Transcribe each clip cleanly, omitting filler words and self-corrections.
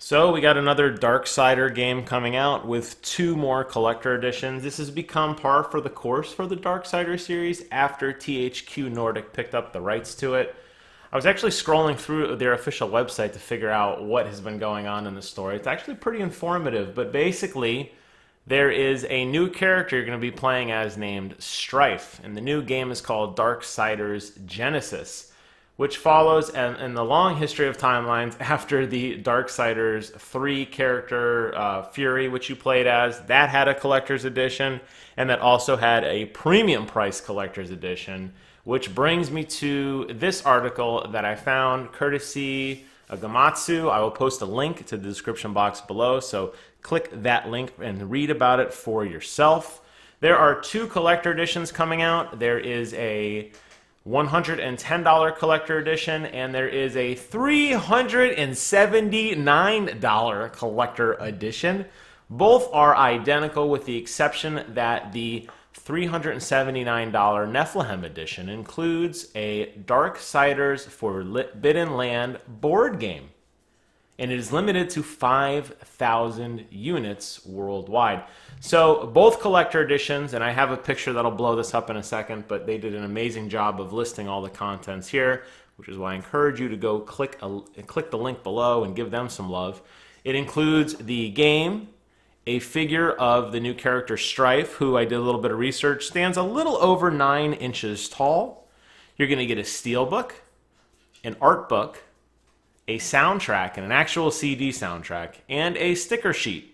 So we got another Darksider game coming out with two more collector editions. This has become par for the course for the Darksider series after THQ Nordic picked up the rights to it. I was actually scrolling through their official website to figure out what has been going on in the story. It's actually pretty informative, but basically there is a new character you're going to be playing as named Strife, and the new game is called Darksiders Genesis, which follows in the long history of timelines after the Darksiders 3 character Fury, which you played as. That had a collector's edition, and that also had a premium price collector's edition, which brings me to this article that I found courtesy of Gematsu. I will post a link to the description box below, so click that link and read about it for yourself. There are two collector editions coming out. There is a $110 collector edition, and there is a $379 collector edition. Both are identical with the exception that the $379 Nephilim Edition includes a Darksiders Forbidden Land board game, and it is limited to 5,000 units worldwide. So both collector editions, and I have a picture that'll blow this up in a second, but they did an amazing job of listing all the contents here, which is why I encourage you to go click the link below and give them some love. It includes the game, a figure of the new character Strife, who I did a little bit of research, stands a little over 9 inches tall. You're going to get a Steelbook, an Artbook, a soundtrack, and an actual CD soundtrack, and a sticker sheet.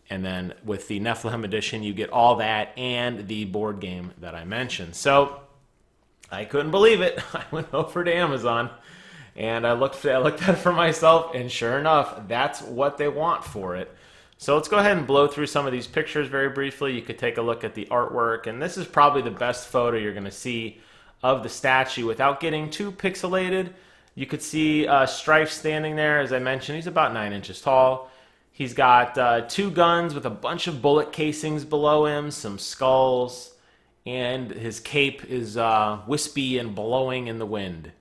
And then with the Nephilim Edition, you get all that and the board game that I mentioned. So I couldn't believe it. I went over to Amazon and I looked at it for myself, and sure enough, that's what they want for it. So let's go ahead and blow through some of these pictures very briefly. You could take a look at the artwork, and this is probably the best photo you're going to see of the statue without getting too pixelated. You could see Strife standing there. As I mentioned, he's about 9 inches tall. He's got two guns with a bunch of bullet casings below him, some skulls, and his cape is wispy and blowing in the wind.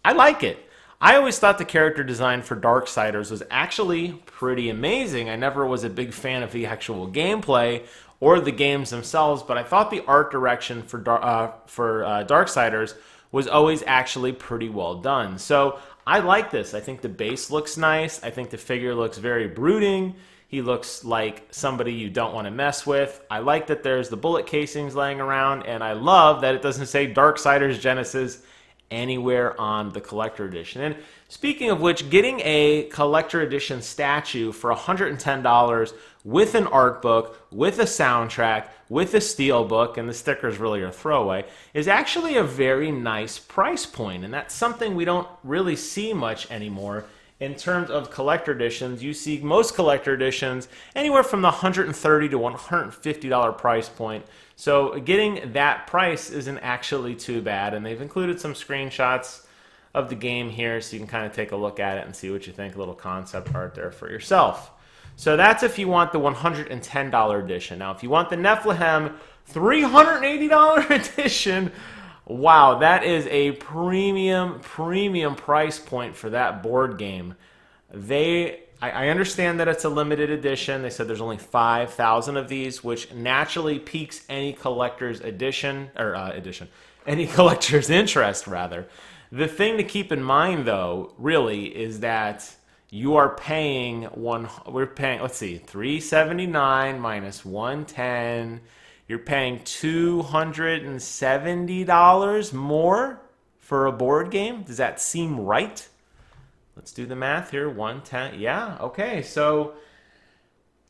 I like it. I always thought the character design for Darksiders was actually pretty amazing. I never was a big fan of the actual gameplay or the games themselves, but I thought the art direction for Darksiders was always actually pretty well done. So I like this. I think the base looks nice. I think the figure looks very brooding. He looks like somebody you don't want to mess with. I like that there's the bullet casings laying around, and I love that it doesn't say Darksiders Genesis anywhere on the collector edition. And speaking of which, getting a collector edition statue for $110 with an art book, with a soundtrack, with a steelbook, and the stickers really are throwaway, is actually a very nice price point. And that's something we don't really see much anymore. In terms of collector editions, you see most collector editions anywhere from the $130 to $150 price point. So getting that price isn't actually too bad, and they've included some screenshots of the game here so you can kind of take a look at it and see what you think, a little concept art there for yourself. So that's if you want the $110 edition. Now, if you want the Nephilim $380 edition, wow, that is a premium price point for that board game. I understand that it's a limited edition. They said there's only 5,000 of these, which naturally piques any collector's any collector's interest, rather. The thing to keep in mind, though, really, is that you are paying let's see, $379 minus $110. You're paying $270 more for a board game. Does that seem right? Let's do the math here. 110. Yeah, okay. So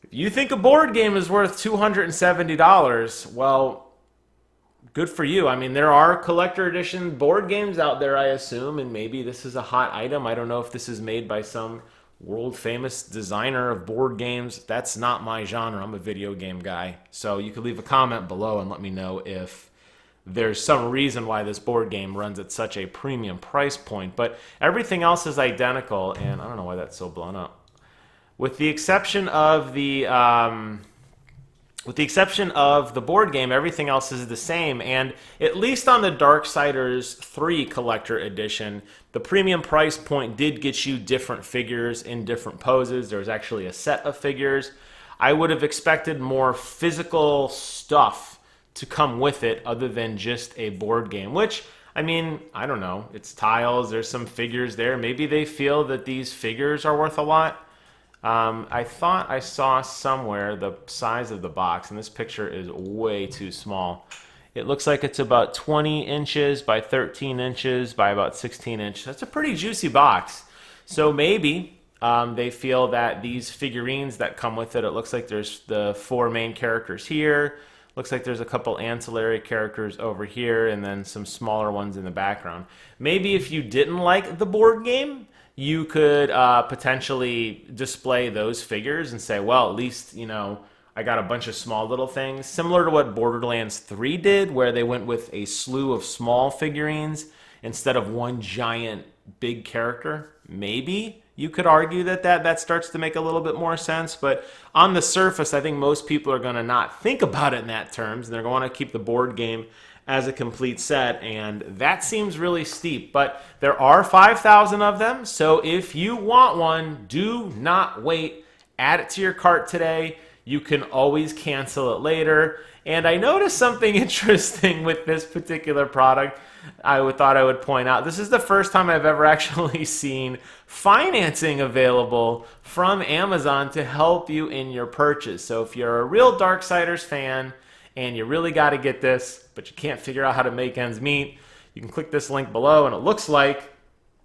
if you think a board game is worth $270, well, good for you. I mean, there are collector edition board games out there, I assume, and maybe this is a hot item. I don't know if this is made by some world famous designer of board games. That's not my genre. I'm a video game guy. So you could leave a comment below and let me know if there's some reason why this board game runs at such a premium price point. But everything else is identical, and I don't know why that's so blown up. With the exception of the With the exception of the board game, everything else is the same. And at least on the Darksiders 3 Collector Edition, the premium price point did get you different figures in different poses. There was actually a set of figures. I would have expected more physical stuff to come with it other than just a board game, which, I mean, I don't know. It's tiles. There's some figures there. Maybe they feel that these figures are worth a lot. I thought I saw somewhere the size of the box, and this picture is way too small. It looks like it's about 20 inches by 13 inches by about 16 inches. That's a pretty juicy box. So maybe they feel that these figurines that come with it, it looks like there's the 4 main characters here. Looks like there's a couple ancillary characters over here and then some smaller ones in the background. Maybe if you didn't like the board game, you could potentially display those figures and say, well, at least, you know, I got a bunch of small little things. Similar to what Borderlands 3 did, where they went with a slew of small figurines instead of one giant big character. Maybe you could argue that starts to make a little bit more sense. But on the surface, I think most people are going to not think about it in that terms. And they're going to keep the board game as a complete set, and that seems really steep. But there are 5,000 of them, so if you want one, do not wait. Add it to your cart today. You can always cancel it later. And I noticed something interesting with this particular product I thought I would point out. This is the first time I've ever actually seen financing available from Amazon to help you in your purchase. So if you're a real Darksiders fan and you really got to get this, but you can't figure out how to make ends meet, you can click this link below, and it looks like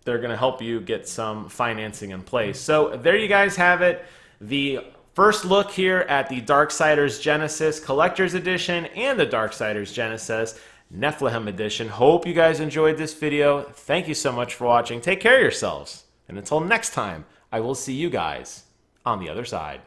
they're going to help you get some financing in place. So there you guys have it. The first look here at the Darksiders Genesis Collector's Edition and the Darksiders Genesis Nephilim Edition. Hope you guys enjoyed this video. Thank you so much for watching. Take care of yourselves. And until next time, I will see you guys on the other side.